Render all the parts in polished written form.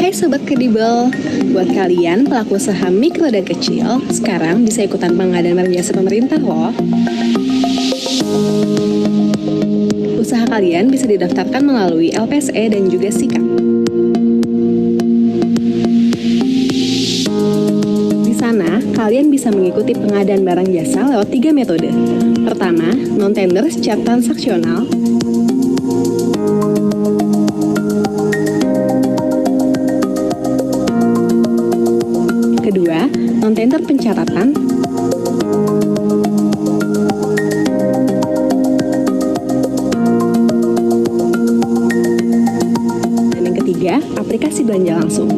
Hai Sobat Kredibel, buat kalian pelaku usaha mikro dan kecil, sekarang bisa ikutan pengadaan barang jasa pemerintah loh. Usaha kalian bisa didaftarkan melalui LPSE dan juga SIKAP. Di sana, kalian bisa mengikuti pengadaan barang jasa lewat 3 metode. Pertama, non-tender secara transaksional. Kedua, non-tender pencatatan. Dan yang ketiga, aplikasi belanja langsung.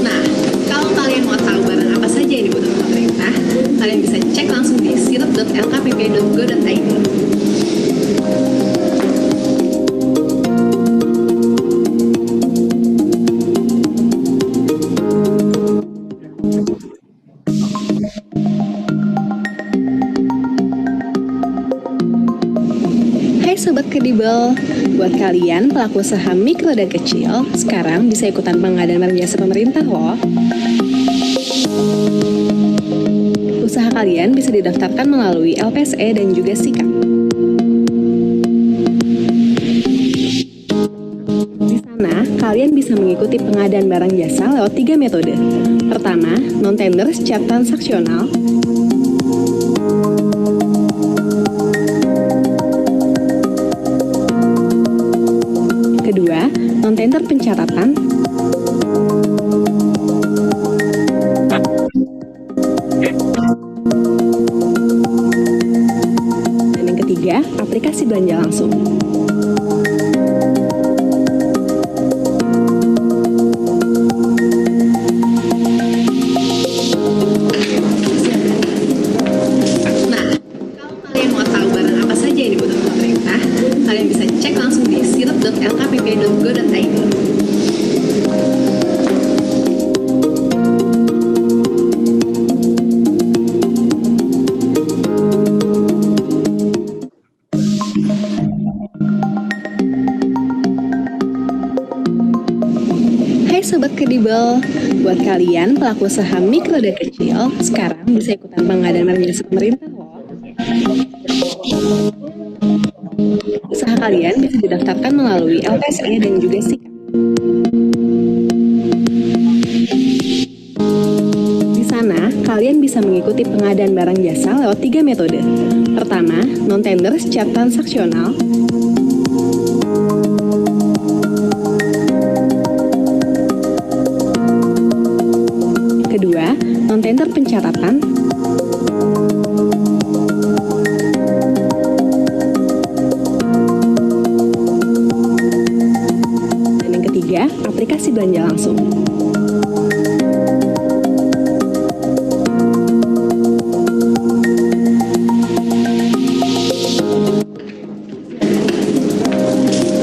Nah, kalau kalian mau tahu barang apa saja yang dibutuhkan pemerintah, kalian bisa cek langsung di sirup.lkpp.go.id. Hai Sobat Kredibel, buat kalian pelaku usaha mikro dan kecil, sekarang bisa ikutan pengadaan barang jasa pemerintah loh. Usaha kalian bisa didaftarkan melalui LPSE dan juga SIKAP. Di sana, kalian bisa mengikuti pengadaan barang jasa lewat 3 metode. Pertama, non-tender secara transaksional. Kedua, non-tender pencatatan. Dan yang ketiga, aplikasi belanja langsung. Nah, kalau kalian mau tahu barang apa saja yang dibutuhkan pemerintah, kalian bisa cek langsung di sirup.lkpp.go.id. Hai Sobat Kredibel, buat kalian pelaku usaha mikro dan kecil, sekarang bisa ikutan pengadaan barang jasa pemerintah loh. Usaha kalian bisa didaftarkan melalui LPSE dan juga SIKAP. Di sana, kalian bisa mengikuti pengadaan barang jasa lewat 3 metode. Pertama, non-tender secara transaksional. Kedua, non-tender pencatatan. Dan yang ketiga, aplikasi belanja langsung.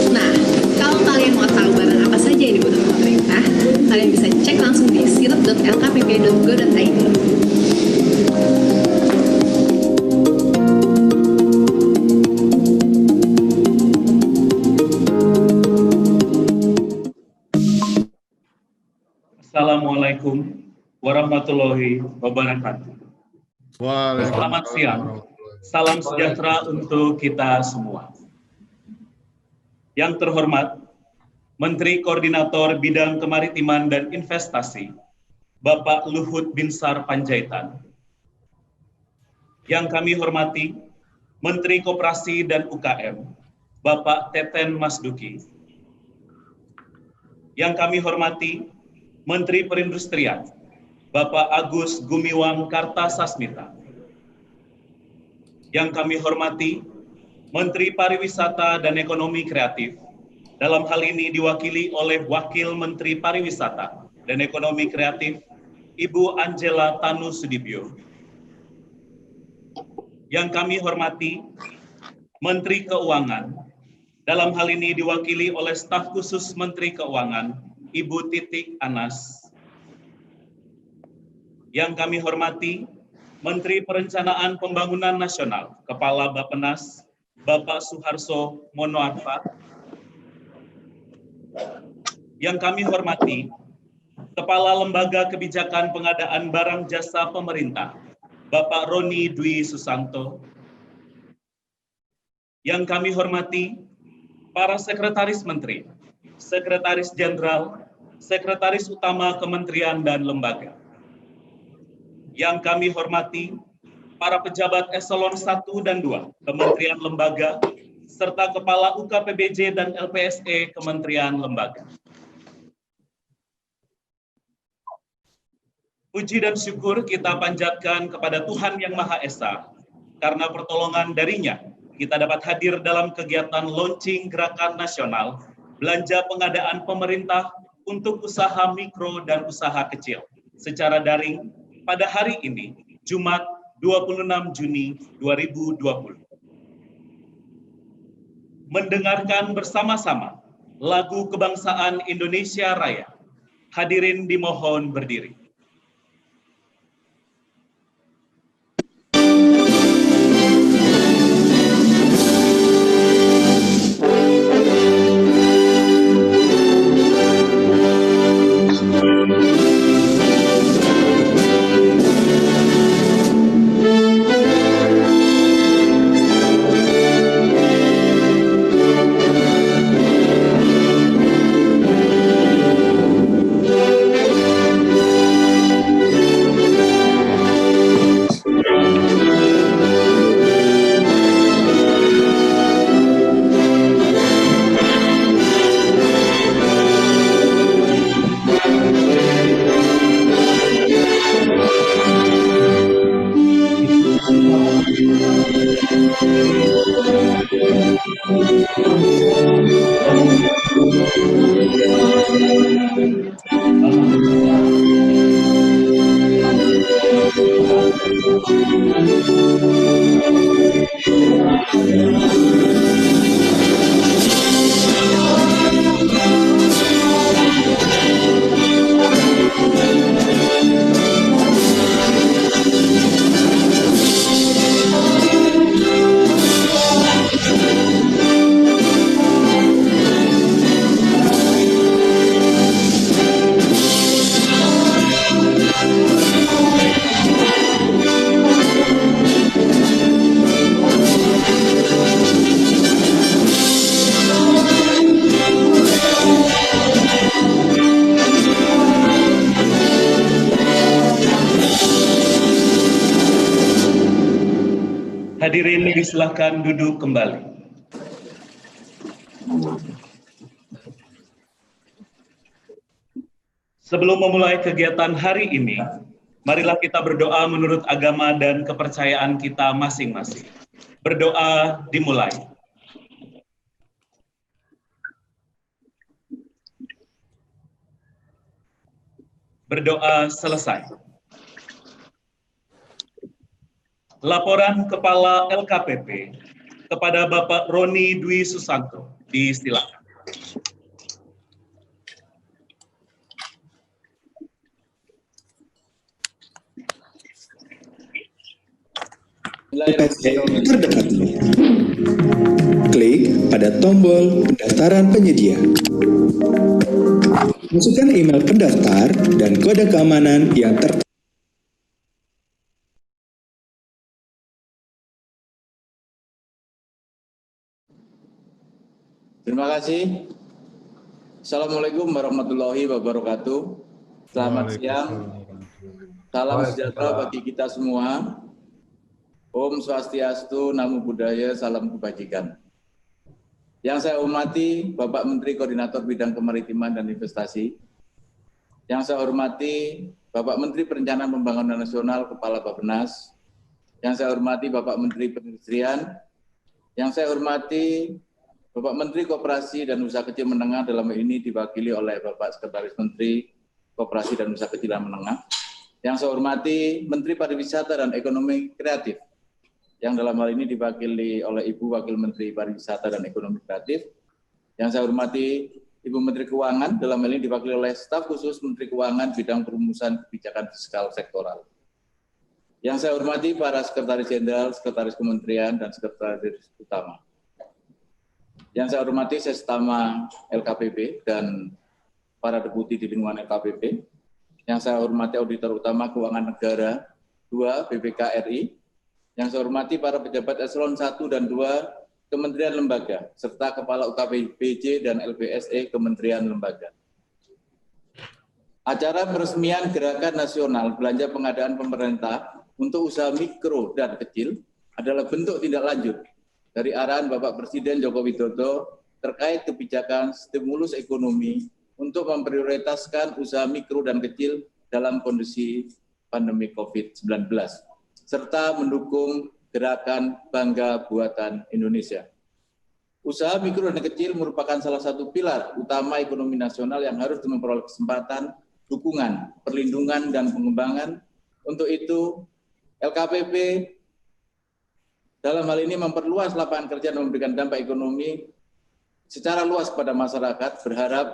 Nah, kalau kalian mau tahu barang apa saja yang dibutuhkan pemerintah, kalian bisa cek langsung di sirup.lkpp.go.id. Assalamualaikum warahmatullahi wabarakatuh. Selamat siang, salam sejahtera untuk kita semua. Yang terhormat, Menteri Koordinator Bidang Kemaritiman dan Investasi, Bapak Luhut Binsar Panjaitan. Yang kami hormati, Menteri Koperasi dan UKM, Bapak Teten Masduki. Yang kami hormati, Menteri Perindustrian, Bapak Agus Gumiwang Kartasasmita. Yang kami hormati, Menteri Pariwisata dan Ekonomi Kreatif, dalam hal ini diwakili oleh Wakil Menteri Pariwisata dan Ekonomi Kreatif, Ibu Angela Tanu Sudibyo. Yang kami hormati, Menteri Keuangan, Dalam hal ini diwakili oleh staf khusus Menteri Keuangan, Ibu Titik Anas. Yang kami hormati, Menteri Perencanaan Pembangunan Nasional, Kepala Bappenas, Bapak Suharso Monoarfa. Yang kami hormati, Kepala Lembaga Kebijakan Pengadaan Barang Jasa Pemerintah, Bapak Roni Dwi Susanto. Yang kami hormati, para Sekretaris Menteri, Sekretaris Jenderal, Sekretaris Utama Kementerian dan Lembaga. Yang kami hormati, para pejabat eselon 1 dan 2, Kementerian Lembaga, serta Kepala UKPBJ dan LPSE Kementerian Lembaga. Puji dan syukur kita panjatkan kepada Tuhan Yang Maha Esa, karena pertolongan darinya, kita dapat hadir dalam kegiatan launching Gerakan Nasional Belanja Pengadaan Pemerintah untuk Usaha Mikro dan Usaha Kecil secara daring pada hari ini, Jumat 26 Juni 2020. Mendengarkan bersama-sama lagu kebangsaan Indonesia Raya. Hadirin dimohon berdiri. Hadirin disilakan duduk kembali. Sebelum memulai kegiatan hari ini, marilah kita berdoa menurut agama dan kepercayaan kita masing-masing. Berdoa dimulai. Berdoa selesai. Laporan Kepala LKPP kepada Bapak Roni Dwi Susanto, disilakan. Terdekat. Klik pada tombol pendaftaran penyedia. Masukkan email pendaftar dan kode keamanan yang tertera. Terima kasih. Assalamualaikum warahmatullahi wabarakatuh. Selamat siang. Salam sejahtera bagi kita semua. Om Swastiastu, Namo Buddhaya, salam kebajikan. Yang saya hormati Bapak Menteri Koordinator Bidang Kemaritiman dan Investasi. Yang saya hormati Bapak Menteri Perencanaan Pembangunan Nasional, Kepala Bappenas. Yang saya hormati Bapak Menteri Perindustrian. Yang saya hormati Bapak Menteri Koperasi dan Usaha Kecil Menengah, dalam ini diwakili oleh Bapak Sekretaris Menteri Koperasi dan Usaha Kecil dan Menengah. Yang saya hormati Menteri Pariwisata dan Ekonomi Kreatif, yang dalam hal ini diwakili oleh Ibu Wakil Menteri Pariwisata dan Ekonomi Kreatif. Yang saya hormati Ibu Menteri Keuangan, dalam hal ini diwakili oleh staf khusus Menteri Keuangan bidang perumusan kebijakan fiskal sektoral. Yang saya hormati para Sekretaris Jenderal, Sekretaris Kementerian, dan Sekretaris Utama. Yang saya hormati Sestama LKPP dan para deputi di lingkungan LKPP. Yang saya hormati Auditor Utama Keuangan Negara 2 BPK RI. Yang saya hormati para pejabat eselon 1 dan 2 Kementerian Lembaga, serta Kepala UKPBJ dan LBSE Kementerian Lembaga. Acara peresmian Gerakan Nasional Belanja Pengadaan Pemerintah untuk usaha mikro dan kecil adalah bentuk tindak lanjut dari arahan Bapak Presiden Joko Widodo terkait kebijakan stimulus ekonomi untuk memprioritaskan usaha mikro dan kecil dalam kondisi pandemi COVID-19, serta mendukung Gerakan Bangga Buatan Indonesia. Usaha mikro dan kecil merupakan salah satu pilar utama ekonomi nasional yang harus memperoleh kesempatan, dukungan, perlindungan, dan pengembangan. Untuk itu, LKPP dalam hal ini memperluas lapangan kerja dan memberikan dampak ekonomi secara luas kepada masyarakat, berharap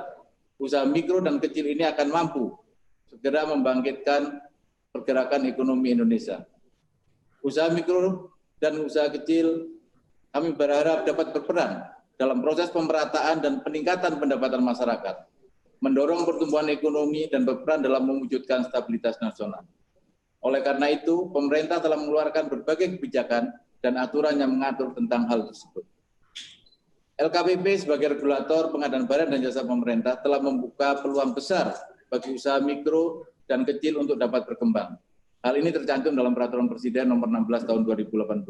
usaha mikro dan kecil ini akan mampu segera membangkitkan pergerakan ekonomi Indonesia. Usaha mikro dan usaha kecil kami berharap dapat berperan dalam proses pemerataan dan peningkatan pendapatan masyarakat, mendorong pertumbuhan ekonomi dan berperan dalam mewujudkan stabilitas nasional. Oleh karena itu, pemerintah telah mengeluarkan berbagai kebijakan dan aturan yang mengatur tentang hal tersebut. LKPP sebagai regulator pengadaan barang dan jasa pemerintah telah membuka peluang besar bagi usaha mikro dan kecil untuk dapat berkembang. Hal ini tercantum dalam Peraturan Presiden Nomor 16 Tahun 2018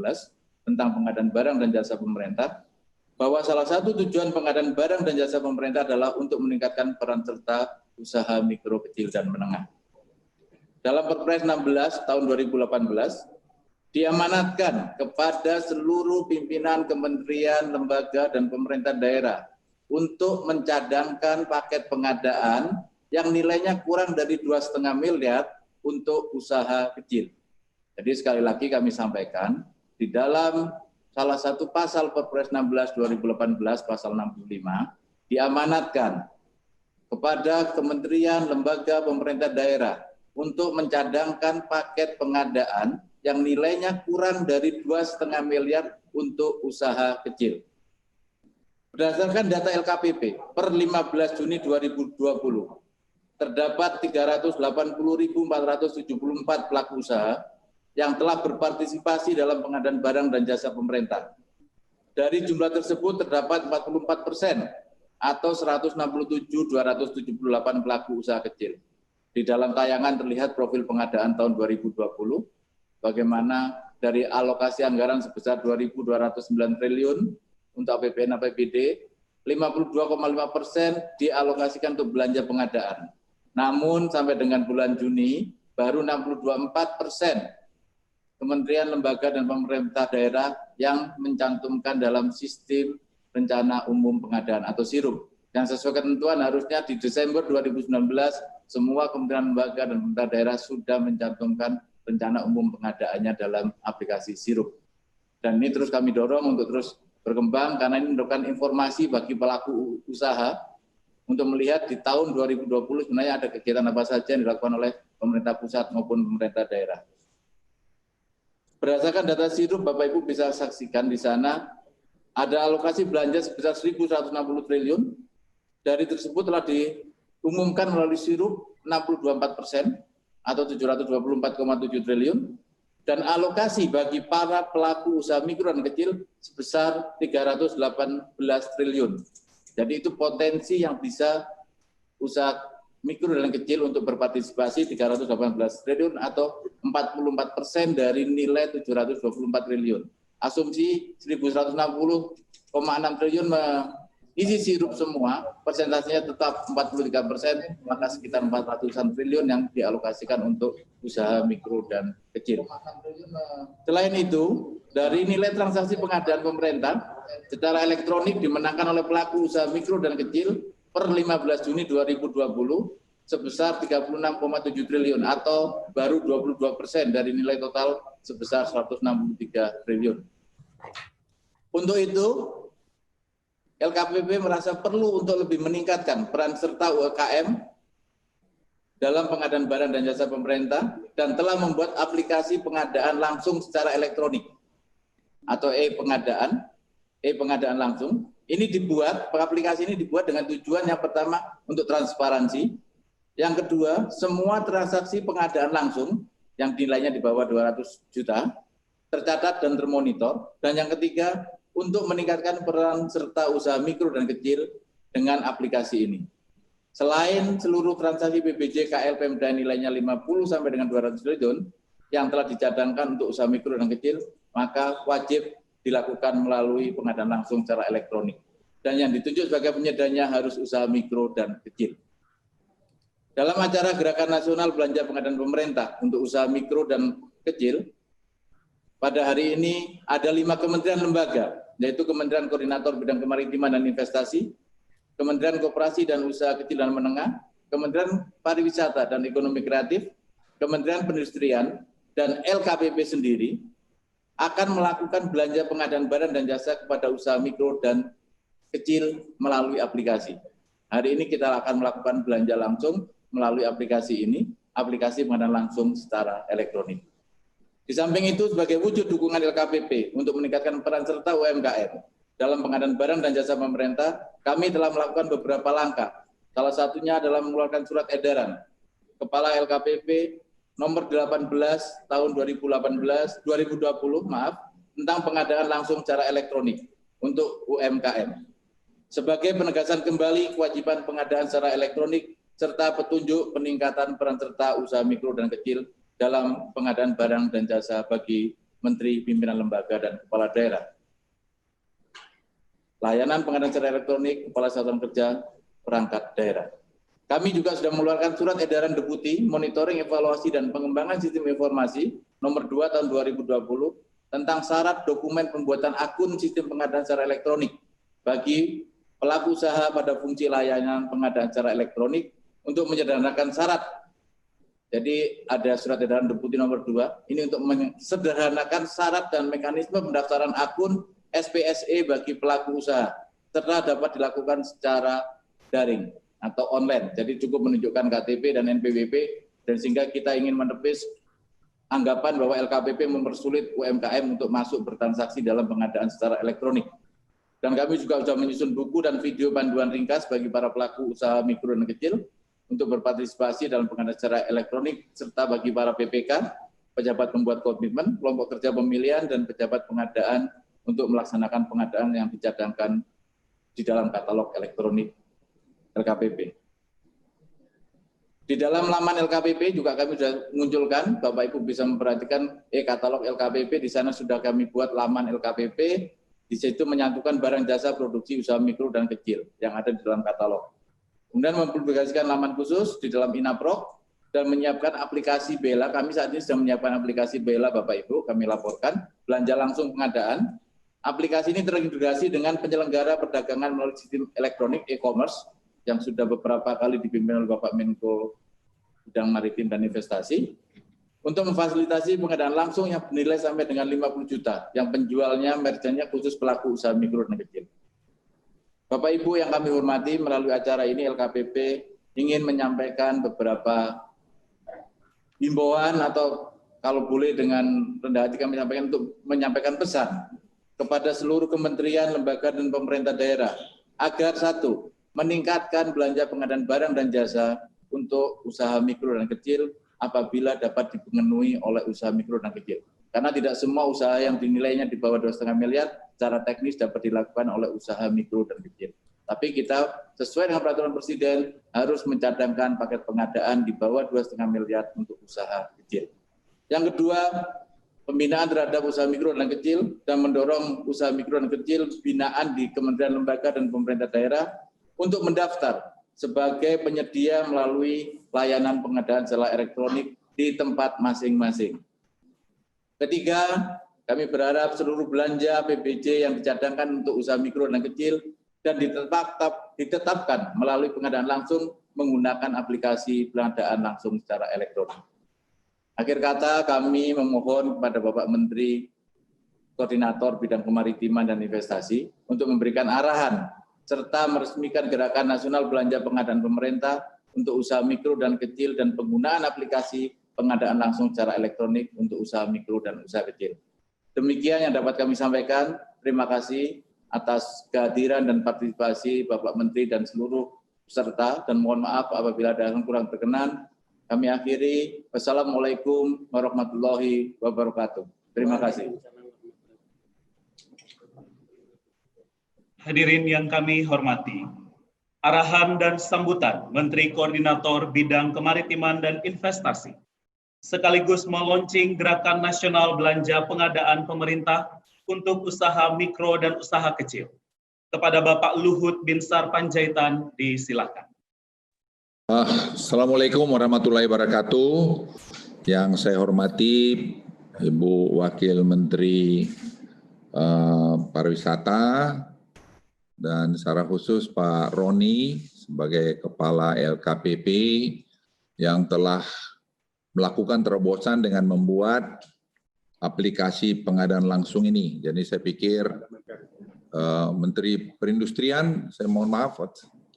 tentang pengadaan barang dan jasa pemerintah, bahwa salah satu tujuan pengadaan barang dan jasa pemerintah adalah untuk meningkatkan peran serta usaha mikro, kecil, dan menengah. Dalam Perpres 16 Tahun 2018, diamanatkan kepada seluruh pimpinan kementerian, lembaga, dan pemerintah daerah untuk mencadangkan paket pengadaan yang nilainya kurang dari 2,5 miliar untuk usaha kecil. Jadi sekali lagi kami sampaikan, di dalam salah satu pasal Perpres 16 2018 pasal 65 diamanatkan kepada kementerian, lembaga, pemerintah daerah untuk mencadangkan paket pengadaan yang nilainya kurang dari 2,5 miliar untuk usaha kecil. Berdasarkan data LKPP per 15 Juni 2020, terdapat 380.474 pelaku usaha yang telah berpartisipasi dalam pengadaan barang dan jasa pemerintah. Dari jumlah tersebut terdapat 44% atau 167.278 pelaku usaha kecil. Di dalam tayangan terlihat profil pengadaan tahun 2020, bagaimana dari alokasi anggaran sebesar 2.209 triliun untuk APBN APBD, 52,5% dialokasikan untuk belanja pengadaan. Namun sampai dengan bulan Juni baru 62,4% kementerian, lembaga, dan pemerintah daerah yang mencantumkan dalam sistem rencana umum pengadaan atau SIRUP. Yang sesuai ketentuan harusnya di Desember 2019 semua kementerian, lembaga, dan pemerintah daerah sudah mencantumkan rencana umum pengadaannya dalam aplikasi SIRUP. Dan ini terus kami dorong untuk terus berkembang karena ini merupakan informasi bagi pelaku usaha untuk melihat di tahun 2020 sebenarnya ada kegiatan apa saja yang dilakukan oleh pemerintah pusat maupun pemerintah daerah. Berdasarkan data SIRUP, Bapak Ibu bisa saksikan di sana ada alokasi belanja sebesar 1.160 triliun. Dari tersebut telah diumumkan melalui SIRUP 62,4% atau 724,7 triliun. Dan alokasi bagi para pelaku usaha mikro dan kecil sebesar 318 triliun. Jadi itu potensi yang bisa usaha mikro dan kecil untuk berpartisipasi 318 triliun atau 44% dari nilai 724 triliun. Asumsi 1.160,6 triliun mengisi SIRUP semua, persentasenya tetap 43%, maka sekitar 400-an triliun yang dialokasikan untuk usaha mikro dan kecil. Selain itu, dari nilai transaksi pengadaan pemerintah secara elektronik dimenangkan oleh pelaku usaha mikro dan kecil per 15 Juni 2020 sebesar 36,7 triliun atau baru 22% dari nilai total sebesar 163 triliun. Untuk itu, LKPP merasa perlu untuk lebih meningkatkan peran serta UMKM dalam pengadaan barang dan jasa pemerintah dan telah membuat aplikasi pengadaan langsung secara elektronik atau e-pengadaan langsung. Aplikasi ini dibuat dengan tujuan yang pertama untuk transparansi, yang kedua semua transaksi pengadaan langsung yang nilainya di bawah 200 juta tercatat dan termonitor, dan yang ketiga untuk meningkatkan peran serta usaha mikro dan kecil dengan aplikasi ini. Selain seluruh transaksi BPJ KL Pemda nilainya 50 sampai dengan 200 triliun yang telah dicadangkan untuk usaha mikro dan kecil, maka wajib dilakukan melalui pengadaan langsung secara elektronik. Dan yang ditunjuk sebagai penyedianya harus usaha mikro dan kecil. Dalam acara Gerakan Nasional Belanja Pengadaan Pemerintah untuk usaha mikro dan kecil, pada hari ini ada 5 kementerian lembaga, yaitu Kementerian Koordinator Bidang Kemaritiman dan Investasi, Kementerian Koperasi dan Usaha Kecil dan Menengah, Kementerian Pariwisata dan Ekonomi Kreatif, Kementerian Perindustrian, dan LKPP sendiri akan melakukan belanja pengadaan barang dan jasa kepada usaha mikro dan kecil melalui aplikasi. Hari ini kita akan melakukan belanja langsung melalui aplikasi ini, aplikasi pengadaan langsung secara elektronik. Di samping itu, sebagai wujud dukungan LKPP untuk meningkatkan peran serta UMKM dalam pengadaan barang dan jasa pemerintah, kami telah melakukan beberapa langkah. Salah satunya adalah mengeluarkan surat edaran Kepala LKPP nomor 18 tahun 2020 tentang pengadaan langsung secara elektronik untuk UMKM. Sebagai penegasan kembali kewajiban pengadaan secara elektronik serta petunjuk peningkatan peran serta usaha mikro dan kecil dalam pengadaan barang dan jasa bagi Menteri, Pimpinan Lembaga, dan Kepala Daerah. Layanan pengadaan secara elektronik Kepala Satuan Kerja Perangkat Daerah. Kami juga sudah mengeluarkan surat edaran Deputi Monitoring, Evaluasi, dan Pengembangan Sistem Informasi nomor 2 tahun 2020 tentang syarat dokumen pembuatan akun sistem pengadaan secara elektronik bagi pelaku usaha pada fungsi layanan pengadaan secara elektronik untuk menyederhanakan syarat. Jadi ada surat edaran Deputi nomor 2, ini untuk menyederhanakan syarat dan mekanisme pendaftaran akun SPSE bagi pelaku usaha, serta dapat dilakukan secara daring atau online. Jadi cukup menunjukkan KTP dan NPWP, dan sehingga kita ingin menepis anggapan bahwa LKPP mempersulit UMKM untuk masuk bertransaksi dalam pengadaan secara elektronik. Dan kami juga sudah menyusun buku dan video panduan ringkas bagi para pelaku usaha mikro dan kecil untuk berpartisipasi dalam pengadaan secara elektronik, serta bagi para PPK, pejabat pembuat komitmen, kelompok kerja pemilihan, dan pejabat pengadaan untuk melaksanakan pengadaan yang dicadangkan di dalam katalog elektronik LKPP. Di dalam laman LKPP juga kami sudah munculkan, Bapak Ibu bisa memperhatikan katalog LKPP, di sana sudah kami buat laman LKPP, di situ menyatukan barang jasa produksi usaha mikro dan kecil yang ada di dalam katalog. Kemudian mempublikasikan laman khusus di dalam Inaprok dan menyiapkan aplikasi Bela. Kami saat ini sedang menyiapkan aplikasi Bela, Bapak Ibu, kami laporkan, belanja langsung pengadaan. Aplikasi ini terintegrasi dengan penyelenggara perdagangan melalui sistem elektronik e-commerce yang sudah beberapa kali dipimpin oleh Bapak Menko Bidang Maritim dan Investasi, untuk memfasilitasi pengadaan langsung yang bernilai sampai dengan 50 juta, yang penjualnya, merchantnya khusus pelaku usaha mikro dan kecil. Bapak Ibu yang kami hormati, melalui acara ini LKPP ingin menyampaikan beberapa himbauan, atau kalau boleh dengan rendah hati kami sampaikan, untuk menyampaikan pesan kepada seluruh kementerian, lembaga, dan pemerintah daerah, agar satu, meningkatkan belanja pengadaan barang dan jasa untuk usaha mikro dan kecil apabila dapat dipenuhi oleh usaha mikro dan kecil. Karena tidak semua usaha yang dinilainya di bawah 2,5 miliar secara teknis dapat dilakukan oleh usaha mikro dan kecil. Tapi kita sesuai dengan peraturan Presiden harus mencadangkan paket pengadaan di bawah 2,5 miliar untuk usaha kecil. Yang kedua, pembinaan terhadap usaha mikro dan kecil dan mendorong usaha mikro dan kecil binaan di kementerian, lembaga, dan pemerintah daerah untuk mendaftar sebagai penyedia melalui layanan pengadaan secara elektronik di tempat masing-masing. Ketiga, kami berharap seluruh belanja PBJ yang dicadangkan untuk usaha mikro dan kecil dan ditetapkan melalui pengadaan langsung menggunakan aplikasi pengadaan langsung secara elektronik. Akhir kata, kami memohon kepada Bapak Menteri Koordinator Bidang Kemaritiman dan Investasi untuk memberikan arahan serta meresmikan Gerakan Nasional Belanja Pengadaan Pemerintah untuk usaha mikro dan kecil dan penggunaan aplikasi pengadaan langsung secara elektronik untuk usaha mikro dan usaha kecil. Demikian yang dapat kami sampaikan. Terima kasih atas kehadiran dan partisipasi Bapak Menteri dan seluruh peserta, dan mohon maaf apabila ada yang kurang berkenan. Kami akhiri. Wassalamualaikum warahmatullahi wabarakatuh. Terima kasih. Hadirin yang kami hormati, arahan dan sambutan Menteri Koordinator Bidang Kemaritiman dan Investasi, sekaligus meluncing Gerakan Nasional Belanja Pengadaan Pemerintah untuk usaha mikro dan usaha kecil. Kepada Bapak Luhut Binsar Panjaitan, disilakan. Assalamualaikum warahmatullahi wabarakatuh. Yang saya hormati Ibu Wakil Menteri Pariwisata, dan secara khusus Pak Roni sebagai Kepala LKPP yang telah melakukan terobosan dengan membuat aplikasi pengadaan langsung ini. Jadi saya pikir Menteri Perindustrian, saya mohon maaf,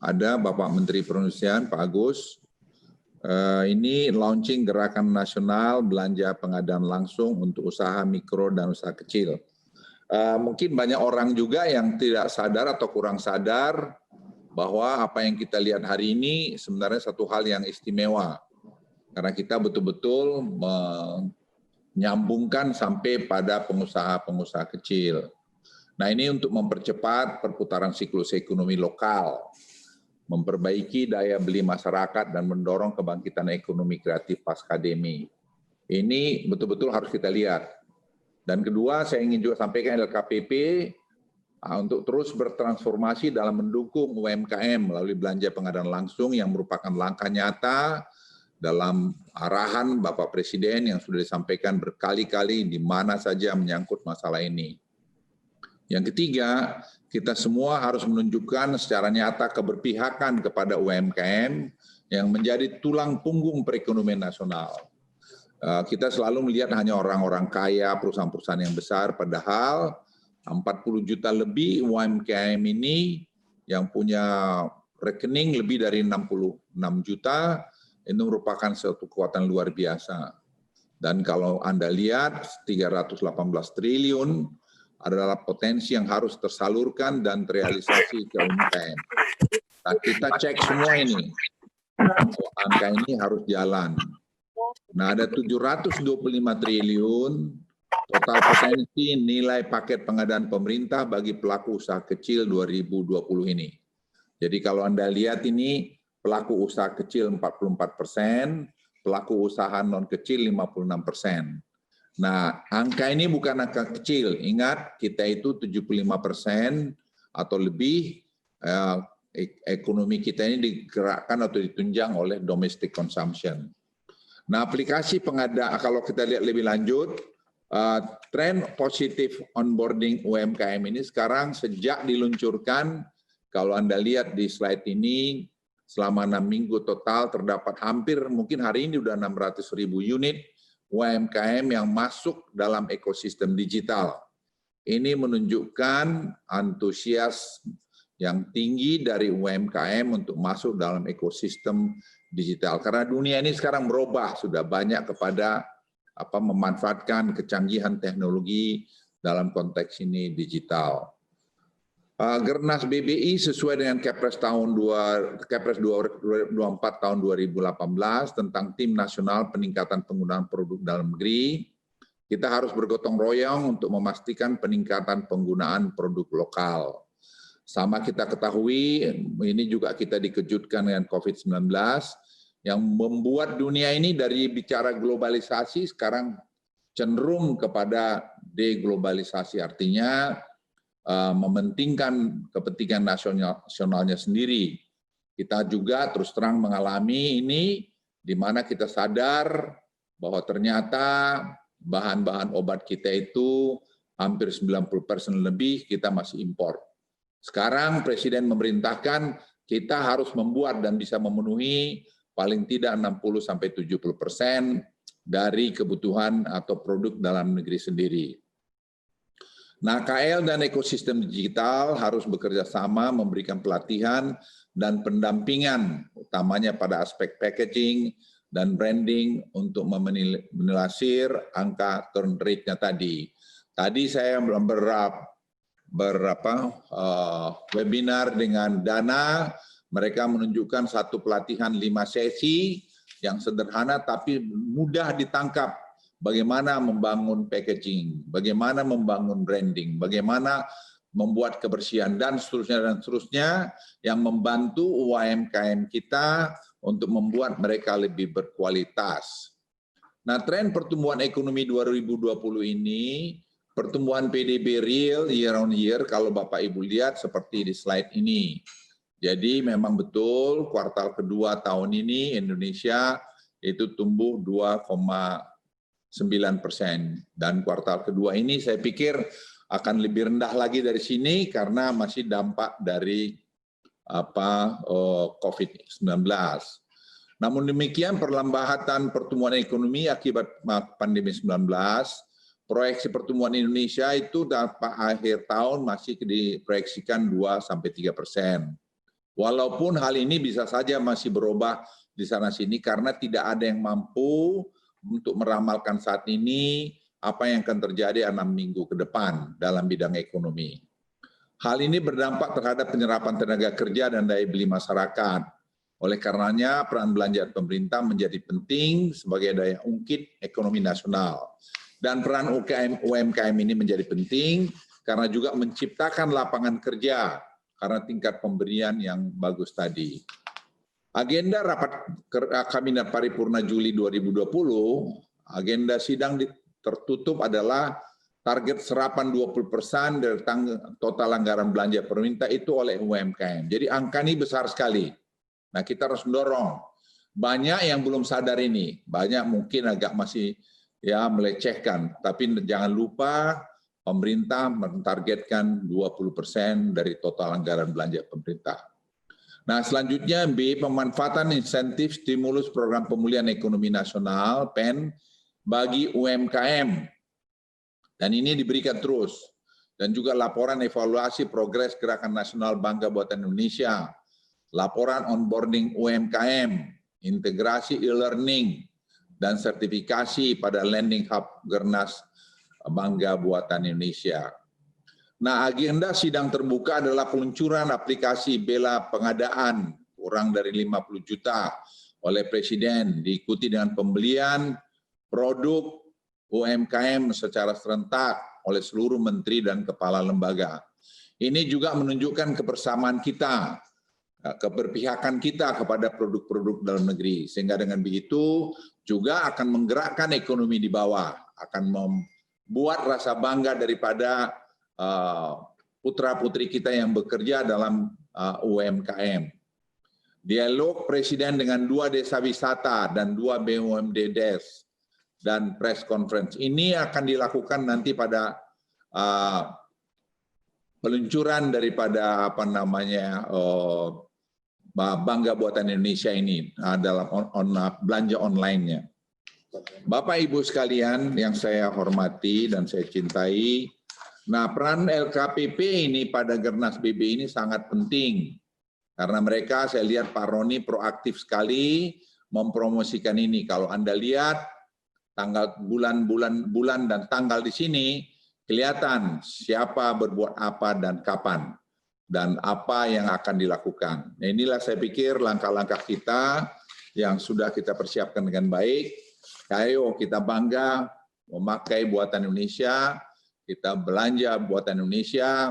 ada Bapak Menteri Perindustrian, Pak Agus, ini launching Gerakan Nasional Belanja Pengadaan Langsung untuk usaha mikro dan usaha kecil. Mungkin banyak orang juga yang tidak sadar atau kurang sadar bahwa apa yang kita lihat hari ini sebenarnya satu hal yang istimewa. Karena kita betul-betul menyambungkan sampai pada pengusaha-pengusaha kecil. Nah, ini untuk mempercepat perputaran siklus ekonomi lokal, memperbaiki daya beli masyarakat, dan mendorong kebangkitan ekonomi kreatif pasca pandemi. Ini betul-betul harus kita lihat. Dan kedua, saya ingin juga sampaikan LKPP untuk terus bertransformasi dalam mendukung UMKM melalui belanja pengadaan langsung yang merupakan langkah nyata dalam arahan Bapak Presiden yang sudah disampaikan berkali-kali di mana saja menyangkut masalah ini. Yang ketiga, kita semua harus menunjukkan secara nyata keberpihakan kepada UMKM yang menjadi tulang punggung perekonomian nasional. Kita selalu melihat hanya orang-orang kaya, perusahaan-perusahaan yang besar, padahal 40 juta lebih UMKM ini yang punya rekening lebih dari 66 juta, itu merupakan suatu kekuatan luar biasa. Dan kalau Anda lihat 318 triliun adalah potensi yang harus tersalurkan dan terrealisasi ke UMKM. Nah, kita cek semua ini, angka ini harus jalan. Nah, ada 725 triliun total potensi nilai paket pengadaan pemerintah bagi pelaku usaha kecil 2020 ini. Jadi kalau Anda lihat ini, pelaku usaha kecil 44%, pelaku usaha non kecil 56%. Nah, angka ini bukan angka kecil. Ingat, kita itu 75% atau lebih ekonomi kita ini digerakkan atau ditunjang oleh domestic consumption. Nah, aplikasi pengadaan, kalau kita lihat lebih lanjut, tren positif onboarding UMKM ini sekarang sejak diluncurkan, kalau Anda lihat di slide ini, selama 6 minggu total terdapat hampir, mungkin hari ini sudah 600.000 unit UMKM yang masuk dalam ekosistem digital. Ini menunjukkan antusias yang tinggi dari UMKM untuk masuk dalam ekosistem digital. Karena dunia ini sekarang berubah, sudah banyak kepada memanfaatkan kecanggihan teknologi dalam konteks ini digital. Gernas BBI sesuai dengan Kepres 24 tahun 2018 tentang Tim Nasional Peningkatan Penggunaan Produk Dalam Negeri, kita harus bergotong royong untuk memastikan peningkatan penggunaan produk lokal. Sama kita ketahui, ini juga kita dikejutkan dengan COVID-19 yang membuat dunia ini dari bicara globalisasi sekarang cenderung kepada deglobalisasi, artinya mementingkan kepentingan nasionalnya sendiri. Kita juga terus terang mengalami ini di mana kita sadar bahwa ternyata bahan-bahan obat kita itu hampir 90% lebih kita masih impor. Sekarang Presiden memerintahkan kita harus membuat dan bisa memenuhi paling tidak 60-70% dari kebutuhan atau produk dalam negeri sendiri. Nah, KL dan ekosistem digital harus bekerja sama memberikan pelatihan dan pendampingan, utamanya pada aspek packaging dan branding untuk meminimalisir angka turn rate-nya tadi. Tadi saya webinar dengan Dana, mereka menunjukkan satu pelatihan 5 sesi yang sederhana tapi mudah ditangkap. Bagaimana membangun packaging, bagaimana membangun branding, bagaimana membuat kebersihan dan seterusnya yang membantu UMKM kita untuk membuat mereka lebih berkualitas. Nah, tren pertumbuhan ekonomi 2020 ini, pertumbuhan PDB real year on year, kalau Bapak Ibu lihat seperti di slide ini. Jadi memang betul kuartal kedua tahun ini Indonesia itu tumbuh 2,9%. Dan kuartal kedua ini saya pikir akan lebih rendah lagi dari sini karena masih dampak dari COVID-19. Namun demikian perlambatan pertumbuhan ekonomi akibat pandemi 19, proyeksi pertumbuhan Indonesia itu dapat akhir tahun masih diproyeksikan 2-3%. Walaupun hal ini bisa saja masih berubah di sana-sini karena tidak ada yang mampu untuk meramalkan saat ini apa yang akan terjadi 6 minggu ke depan dalam bidang ekonomi. Hal ini berdampak terhadap penyerapan tenaga kerja dan daya beli masyarakat. Oleh karenanya, peran belanja pemerintah menjadi penting sebagai daya ungkit ekonomi nasional. Dan peran UMKM ini menjadi penting karena juga menciptakan lapangan kerja karena tingkat pemberian yang bagus tadi. Agenda rapat Kabinet Paripurna Juli 2020, agenda sidang tertutup adalah target serapan 20% dari total anggaran belanja pemerintah itu oleh UMKM. Jadi angka ini besar sekali. Nah, kita harus mendorong. Banyak yang belum sadar ini, banyak mungkin agak masih melecehkan, tapi jangan lupa pemerintah mentargetkan 20% dari total anggaran belanja pemerintah. Nah, selanjutnya B, pemanfaatan insentif stimulus program pemulihan ekonomi nasional PEN bagi UMKM. Dan ini diberikan terus. Dan juga laporan evaluasi progres Gerakan Nasional Bangga Buatan Indonesia, laporan onboarding UMKM, integrasi e-learning, dan sertifikasi pada Landing Hub Gernas Bangga Buatan Indonesia. Nah, agenda sidang terbuka adalah peluncuran aplikasi Bela Pengadaan kurang dari 50 juta oleh Presiden, diikuti dengan pembelian produk UMKM secara serentak oleh seluruh menteri dan kepala lembaga. Ini juga menunjukkan kebersamaan kita, keberpihakan kita kepada produk-produk dalam negeri. Sehingga dengan begitu juga akan menggerakkan ekonomi di bawah, akan membuat rasa bangga daripada putra-putri kita yang bekerja dalam UMKM. Dialog Presiden dengan 2 desa wisata dan 2 BUMD Des dan press conference ini akan dilakukan nanti pada peluncuran daripada Bangga Buatan Indonesia ini dalam belanja online-nya. Bapak Ibu sekalian yang saya hormati dan saya cintai, nah, peran LKPP ini pada Gernas BB ini sangat penting. Karena mereka, saya lihat Pak Roni proaktif sekali mempromosikan ini. Kalau Anda lihat tanggal bulan dan tanggal di sini, kelihatan siapa berbuat apa dan kapan. Dan apa yang akan dilakukan. Nah, inilah saya pikir langkah-langkah kita yang sudah kita persiapkan dengan baik. Ayo kita bangga memakai buatan Indonesia, kita belanja buatan Indonesia,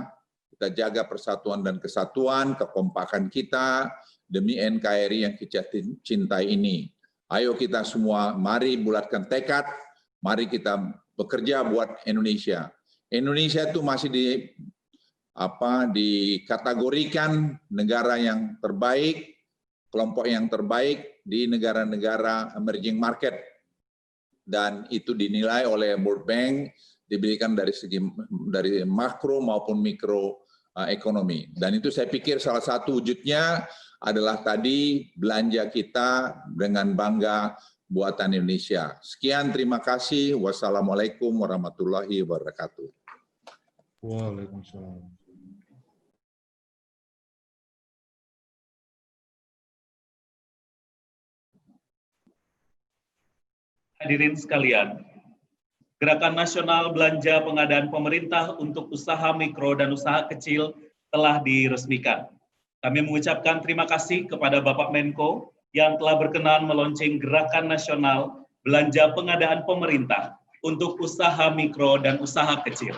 kita jaga persatuan dan kesatuan, kekompakan kita demi NKRI yang kita cintai ini. Ayo kita semua, mari bulatkan tekad, mari kita bekerja buat Indonesia. Indonesia itu masih dikategorikan negara yang terbaik, kelompok yang terbaik di negara-negara emerging market. Dan itu dinilai oleh World Bank, diberikan dari makro maupun mikro ekonomi. Dan itu saya pikir salah satu wujudnya adalah tadi belanja kita dengan bangga buatan Indonesia. Sekian, terima kasih. Wassalamualaikum warahmatullahi wabarakatuh. Waalaikumsalam. Hadirin sekalian, Gerakan Nasional Belanja Pengadaan Pemerintah untuk Usaha Mikro dan Usaha Kecil telah diresmikan. Kami mengucapkan terima kasih kepada Bapak Menko yang telah berkenan meluncing Gerakan Nasional Belanja Pengadaan Pemerintah untuk Usaha Mikro dan Usaha Kecil.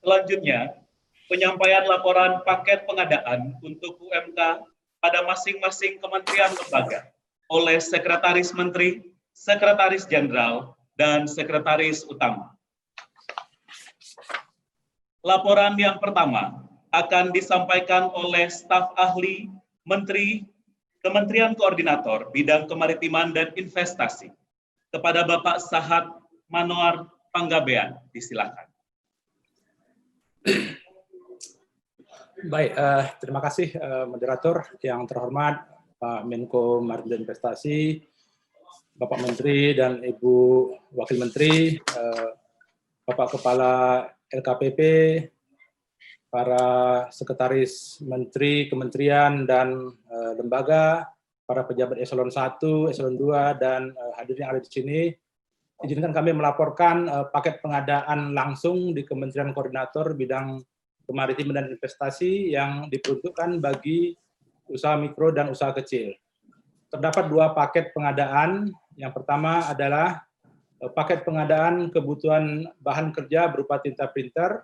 Selanjutnya, penyampaian laporan paket pengadaan untuk UMK pada masing-masing kementerian lembaga oleh Sekretaris Menteri, Sekretaris Jenderal, dan Sekretaris Utama. Laporan yang pertama akan disampaikan oleh staf ahli Menteri Kementerian Koordinator Bidang Kemaritiman dan Investasi kepada Bapak Sahat Manoar Panggabean. Disilakan. Baik, terima kasih moderator yang terhormat Pak Menko Maritim dan Investasi, Bapak Menteri dan Ibu Wakil Menteri, Bapak Kepala LKPP, para Sekretaris Menteri, Kementerian dan Lembaga, para pejabat Eselon 1, Eselon 2, dan hadirin yang ada di sini. Izinkan kami melaporkan paket pengadaan langsung di Kementerian Koordinator Bidang Kemaritiman dan Investasi yang diperuntukkan bagi usaha mikro dan usaha kecil. Terdapat 2 paket pengadaan. Yang pertama adalah paket pengadaan kebutuhan bahan kerja berupa tinta printer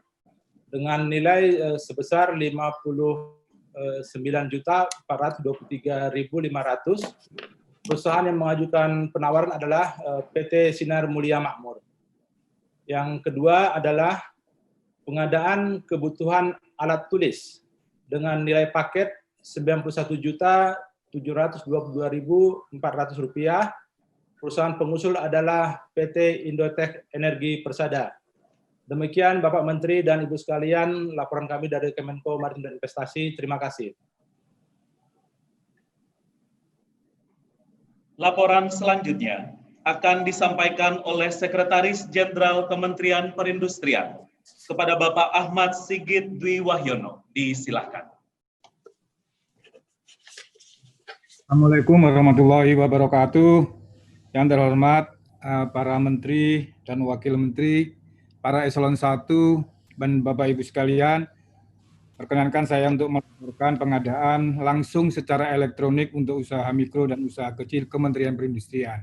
dengan nilai sebesar 59.423.500. Perusahaan yang mengajukan penawaran adalah PT Sinar Mulia Makmur. Yang kedua adalah pengadaan kebutuhan alat tulis dengan nilai paket Rp91.722.400. Perusahaan pengusul adalah PT Indotech Energi Persada. Demikian Bapak Menteri dan Ibu sekalian, laporan kami dari Kemenko Maritim dan Investasi. Terima kasih. Laporan selanjutnya akan disampaikan oleh Sekretaris Jenderal Kementerian Perindustrian kepada Bapak Ahmad Sigit Dwi Wahyono. Disilakan. Assalamualaikum warahmatullahi wabarakatuh. Yang terhormat para Menteri dan Wakil Menteri, para Eselon 1, dan Bapak Ibu sekalian, perkenankan saya untuk melaporkan pengadaan langsung secara elektronik untuk usaha mikro dan usaha kecil Kementerian Perindustrian.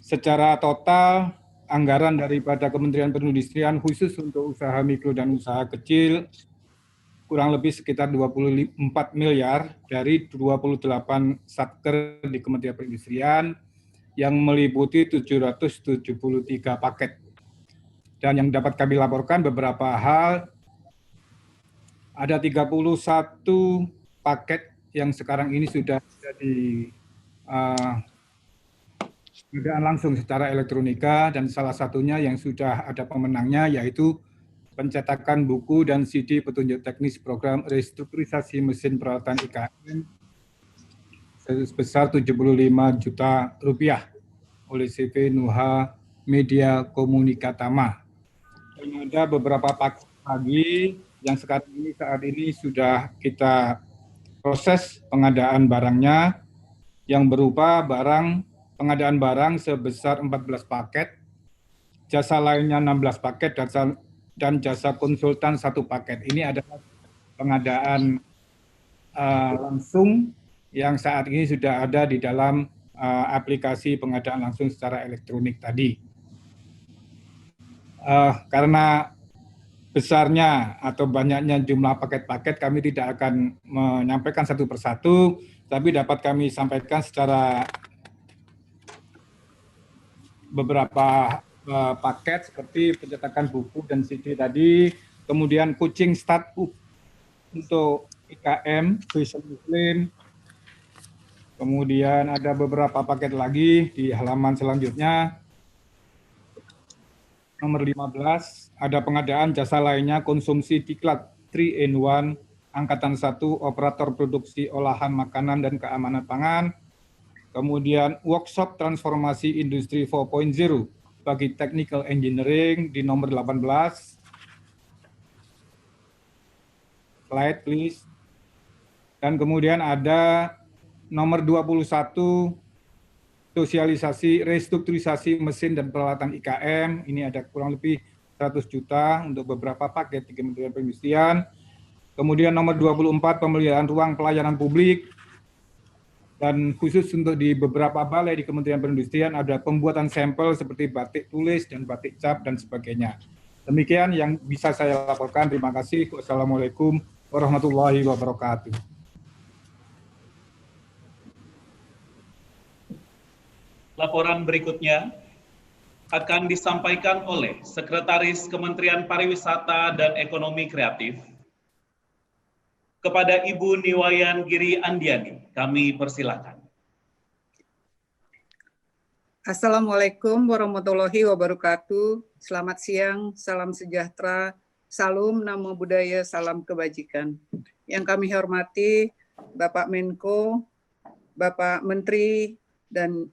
Secara total, anggaran daripada Kementerian Perindustrian khusus untuk usaha mikro dan usaha kecil kurang lebih sekitar 24 miliar dari 28 satker di Kementerian Perindustrian yang meliputi 773 paket. Dan yang dapat kami laporkan beberapa hal, ada 31 paket yang sekarang ini sudah di pengadaan langsung secara elektronika, dan salah satunya yang sudah ada pemenangnya yaitu pencetakan buku dan CD petunjuk teknis program restrukturisasi mesin peralatan IKN sebesar Rp75 juta oleh CV Nuha Media Komunikatama. Dan ada beberapa paket lagi yang saat ini sudah kita proses pengadaan barangnya, yang berupa pengadaan barang sebesar 14 paket, jasa lainnya 16 paket, dan jasa konsultan 1 paket. Ini adalah pengadaan langsung yang saat ini sudah ada di dalam aplikasi pengadaan langsung secara elektronik tadi. Karena besarnya atau banyaknya jumlah paket-paket, kami tidak akan menyampaikan satu persatu, tapi dapat kami sampaikan secara beberapa paket seperti pencetakan buku dan CD tadi, kemudian coaching start untuk IKM, Vision Muslim, kemudian ada beberapa paket lagi di halaman selanjutnya. Nomor 15, ada pengadaan jasa lainnya konsumsi diklat 3-in-1, Angkatan 1, operator produksi olahan makanan dan keamanan pangan. Kemudian workshop transformasi industri 4.0 bagi technical engineering di nomor 18. Slide please. Dan kemudian ada nomor 21, sosialisasi restrukturisasi mesin dan peralatan IKM. Ini ada kurang lebih 100 juta untuk beberapa paket di Kementerian Perindustrian. Kemudian nomor 24, pemeliharaan ruang pelayanan publik. Dan khusus untuk di beberapa balai di Kementerian Perindustrian ada pembuatan sampel seperti batik tulis dan batik cap dan sebagainya. Demikian yang bisa saya laporkan. Terima kasih. Wassalamualaikum warahmatullahi wabarakatuh. Laporan berikutnya akan disampaikan oleh Sekretaris Kementerian Pariwisata dan Ekonomi Kreatif kepada Ibu Niwayan Giri Andiani. Kami persilakan. Assalamualaikum warahmatullahi wabarakatuh. Selamat siang, salam sejahtera, salam namo buddhaya, salam kebajikan. Yang kami hormati Bapak Menko, Bapak Menteri, dan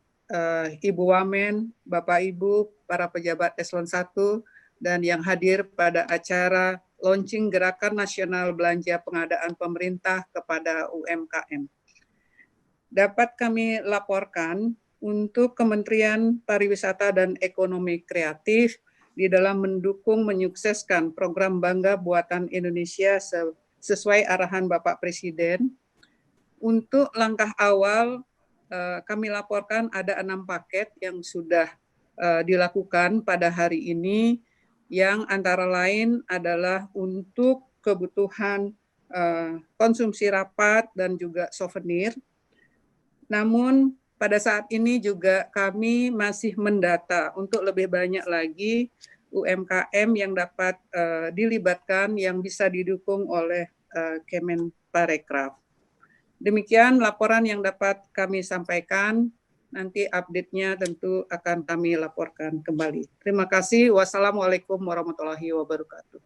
Ibu Wamen, Bapak Ibu, para pejabat Eselon 1, dan yang hadir pada acara launching Gerakan Nasional Belanja Pengadaan Pemerintah kepada UMKM. Dapat kami laporkan untuk Kementerian Pariwisata dan Ekonomi Kreatif di dalam mendukung menyukseskan program Bangga Buatan Indonesia sesuai arahan Bapak Presiden. Untuk langkah awal, kami laporkan ada 6 paket yang sudah dilakukan pada hari ini, yang antara lain adalah untuk kebutuhan konsumsi rapat dan juga souvenir. Namun pada saat ini juga kami masih mendata untuk lebih banyak lagi UMKM yang dapat dilibatkan yang bisa didukung oleh Kemenparekraf. Demikian laporan yang dapat kami sampaikan. Nanti update-nya tentu akan kami laporkan kembali. Terima kasih. Wassalamualaikum warahmatullahi wabarakatuh.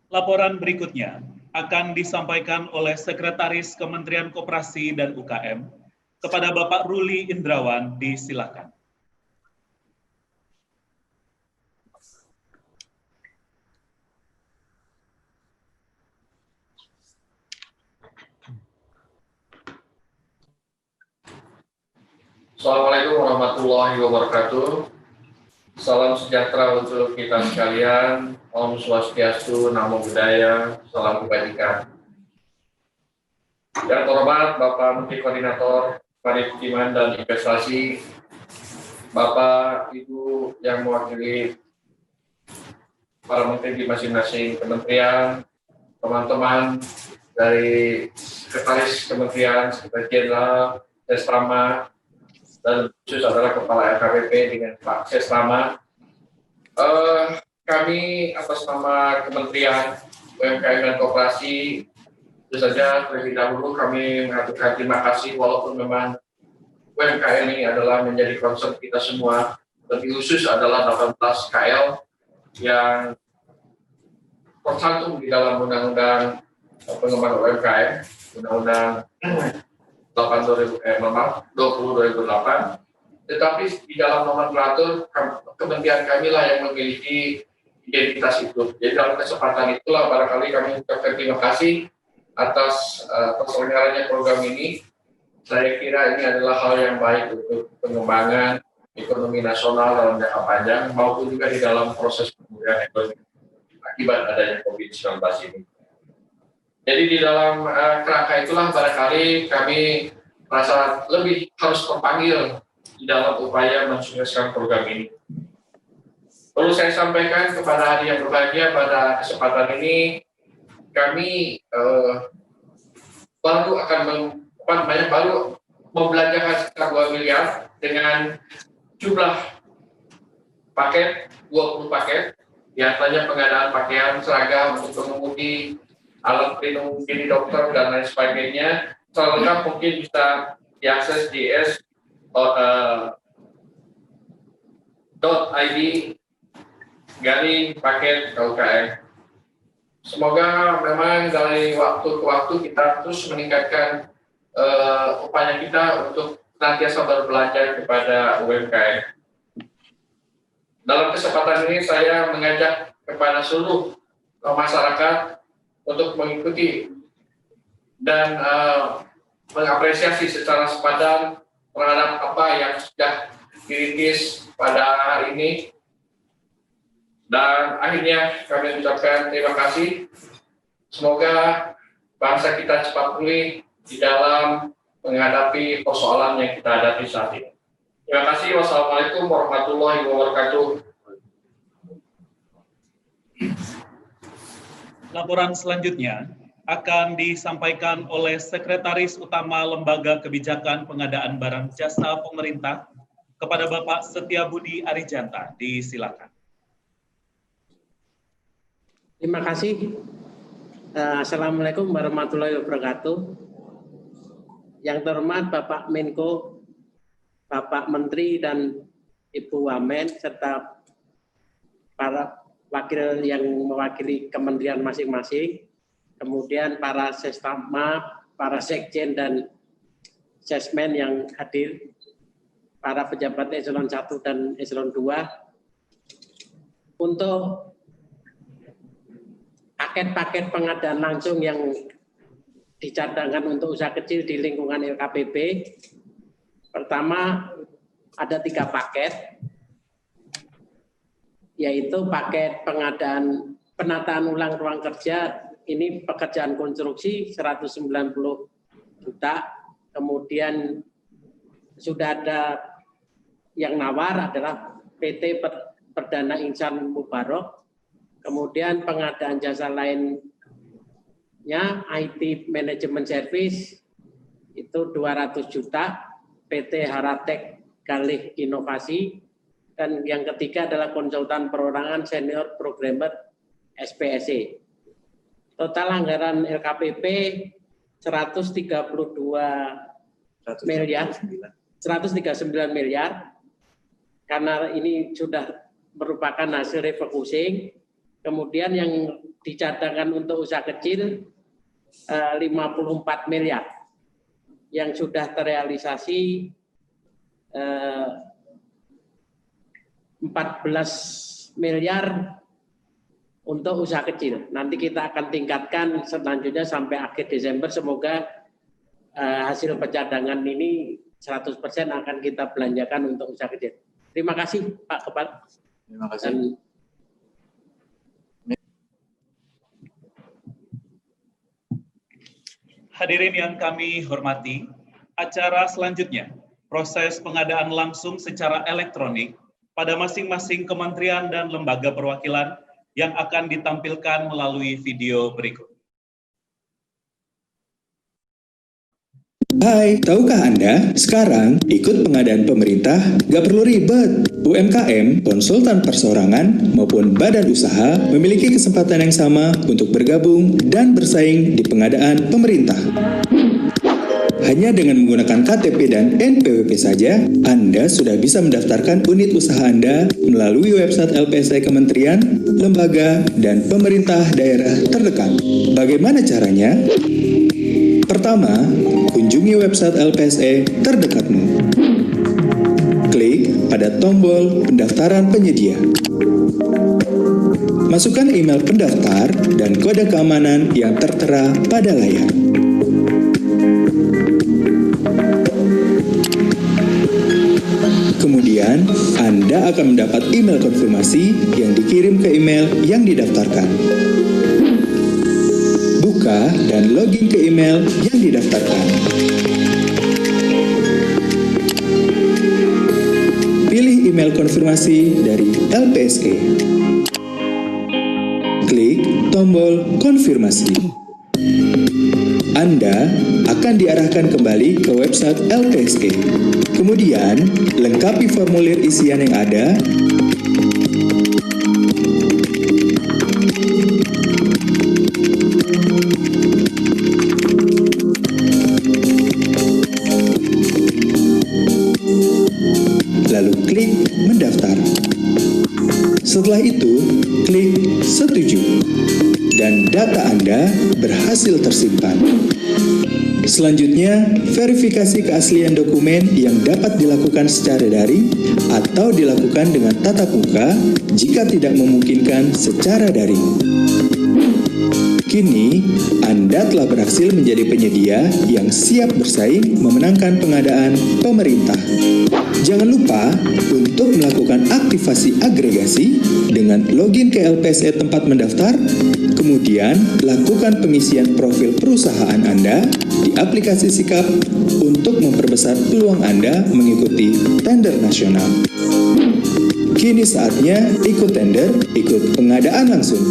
Laporan berikutnya akan disampaikan oleh Sekretaris Kementerian Koperasi dan UKM kepada Bapak Ruli Indrawan. Disilakan. Assalamualaikum warahmatullahi wabarakatuh. Salam sejahtera untuk kita sekalian. Om Swastiastu, Namo Buddhaya, salam kebajikan. Yang terhormat Bapak Menteri Koordinator Kemaritiman dan Investasi, Bapak Ibu yang mewakili para menteri di masing-masing kementerian, teman-teman dari Sekretaris Kementerian, Sekretaris Jenderal, Sesrama, dan khusus adalah Kepala LKPP dengan Pak Sesrama. Kami atas nama Kementerian UMKM dan Koperasi, tentu saja terlebih dahulu kami mengaturkan terima kasih walaupun memang UMKM ini adalah menjadi concern kita semua, lebih khusus adalah 18 KL yang tercantum di dalam Undang-Undang Pengembangan UMKM, Undang-Undang 2020-2008, tetapi di dalam nomenklatur kementerian kami lah yang memiliki identitas itu. Jadi dalam kesempatan itulah barangkali kami ucapkan terima kasih atas terselenggaranya program ini. Saya kira ini adalah hal yang baik untuk pengembangan ekonomi nasional dalam jangka panjang maupun juga di dalam proses pemulihan ekonomi akibat adanya COVID-19 ini. Jadi di dalam kerangka itulah barangkali kami merasa lebih harus terpanggil di dalam upaya mensukseskan program ini. Perlu saya sampaikan kepada hadirin yang berbahagia pada kesempatan ini, kami baru membelanjakan sekitar 2 miliar dengan jumlah paket 20 paket, diantaranya pengadaan pakaian seragam untuk pengemudi, alat pelindung diri dokter dan lain sebagainya. Secara lengkap mungkin bisa diakses di s.id/paket KUKM. Semoga memang dari waktu ke waktu kita terus meningkatkan upaya kita untuk senantiasa berbelanja kepada UMKM. Dalam kesempatan ini saya mengajak kepada seluruh masyarakat untuk mengikuti dan mengapresiasi secara sepadan terhadap apa yang sudah dirintis pada hari ini. Dan akhirnya kami ucapkan terima kasih. Semoga bangsa kita cepat pulih di dalam menghadapi persoalan yang kita hadapi saat ini. Terima kasih. Wassalamualaikum warahmatullahi wabarakatuh. Laporan selanjutnya akan disampaikan oleh Sekretaris Utama Lembaga Kebijakan Pengadaan Barang Jasa Pemerintah kepada Bapak Setiabudi Arijanta. Disilakan. Terima kasih. Assalamualaikum warahmatullahi wabarakatuh. Yang terhormat Bapak Menko, Bapak Menteri dan Ibu Wamen, serta para wakil yang mewakili kementerian masing-masing, kemudian para sesama, para sekjen dan sesmen yang hadir, para pejabat eselon 1 dan eselon 2, untuk paket-paket pengadaan langsung yang dicadangkan untuk usaha kecil di lingkungan LKPP. Pertama, ada 3 paket, yaitu paket pengadaan penataan ulang ruang kerja, ini pekerjaan konstruksi 190 juta, kemudian sudah ada yang nawar adalah PT Perdana Insan Mubarok, kemudian pengadaan jasa lainnya IT Management Service itu 200 juta, PT Haratek Galih Inovasi, dan yang ketiga adalah konsultan perorangan senior programmer SPSE. Total anggaran LKPP 139 miliar, karena ini sudah merupakan hasil refocusing. Kemudian yang dicadangkan untuk usaha kecil 54 miliar, yang sudah terrealisasi 14 miliar untuk usaha kecil. Nanti kita akan tingkatkan selanjutnya sampai akhir Desember. Semoga hasil pencadangan ini 100% akan kita belanjakan untuk usaha kecil. Terima kasih Pak Kepala. Terima kasih. Hadirin yang kami hormati, acara selanjutnya, proses pengadaan langsung secara elektronik pada masing-masing kementerian dan lembaga perwakilan yang akan ditampilkan melalui video berikut. Hai, tahukah Anda, sekarang ikut pengadaan pemerintah gak perlu ribet. UMKM, konsultan perseorangan, maupun badan usaha memiliki kesempatan yang sama untuk bergabung dan bersaing di pengadaan pemerintah. Hanya dengan menggunakan KTP dan NPWP saja, Anda sudah bisa mendaftarkan unit usaha Anda melalui website LPSE Kementerian, lembaga, dan pemerintah daerah terdekat. Bagaimana caranya? Pertama, kunjungi website LPSE terdekatmu. Klik pada tombol pendaftaran penyedia. Masukkan email pendaftar dan kode keamanan yang tertera pada layar. Kemudian, Anda akan mendapat email konfirmasi yang dikirim ke email yang didaftarkan. Buka dan login ke email yang didaftarkan. Pilih email konfirmasi dari LPSE. Klik tombol konfirmasi. Anda akan diarahkan kembali ke website LPSE. Kemudian, lengkapi formulir isian yang ada. Lalu klik mendaftar. Setelah itu, klik setuju. dan data Anda berhasil tersimpan. Selanjutnya, verifikasi keaslian dokumen yang dapat dilakukan secara daring atau dilakukan dengan tatap muka jika tidak memungkinkan secara daring. Kini, Anda telah berhasil menjadi penyedia yang siap bersaing memenangkan pengadaan pemerintah. Jangan lupa untuk melakukan aktivasi agregasi dengan login ke LPSE tempat mendaftar, kemudian lakukan pengisian profil perusahaan Anda di aplikasi Sikap untuk memperbesar peluang Anda mengikuti tender nasional. Kini saatnya ikut tender, ikut pengadaan langsung.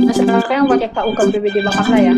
Masyarakat yang pakai KUK BPD Bakamla ya.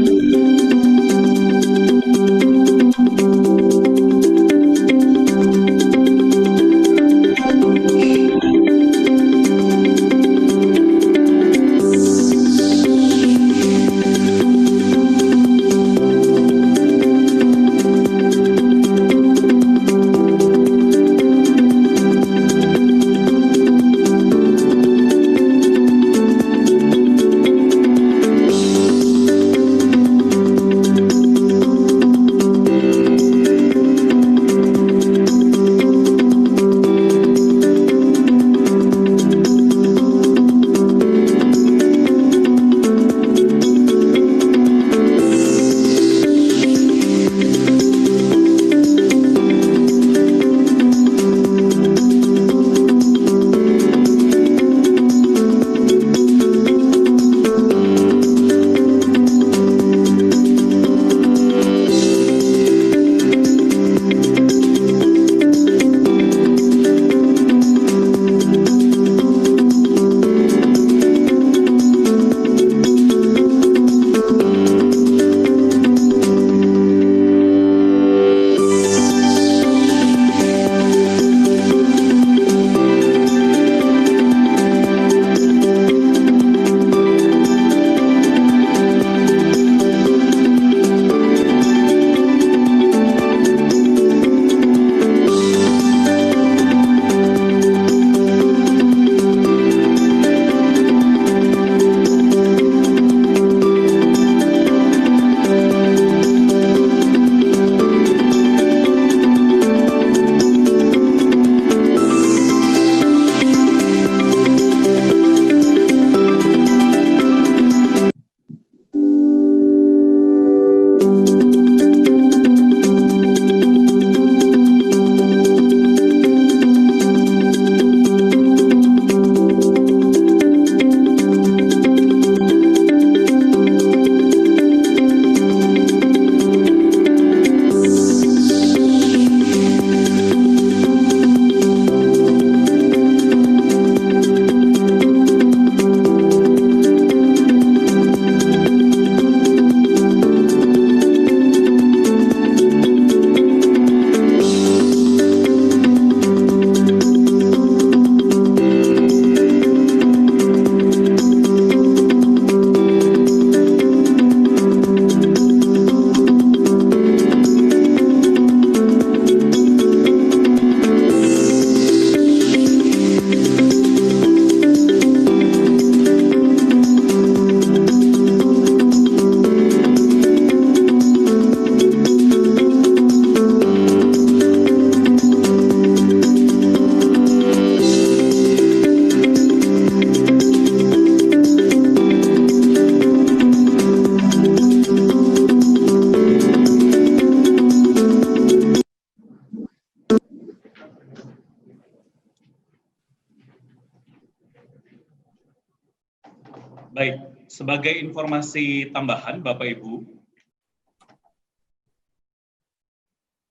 Baik, sebagai informasi tambahan Bapak Ibu,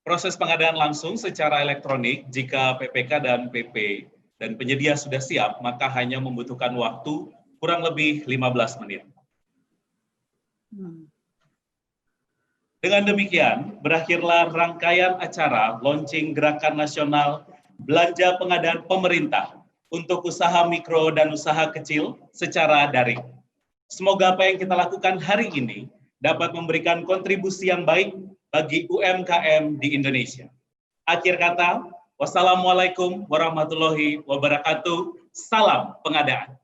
proses pengadaan langsung secara elektronik jika PPK dan PP dan penyedia sudah siap, maka hanya membutuhkan waktu kurang lebih 15 menit. Dengan demikian, berakhirlah rangkaian acara launching Gerakan Nasional Belanja Pengadaan Pemerintah untuk usaha mikro dan usaha kecil secara daring. Semoga apa yang kita lakukan hari ini dapat memberikan kontribusi yang baik bagi UMKM di Indonesia. Akhir kata, wassalamualaikum warahmatullahi wabarakatuh. Salam pengadaan.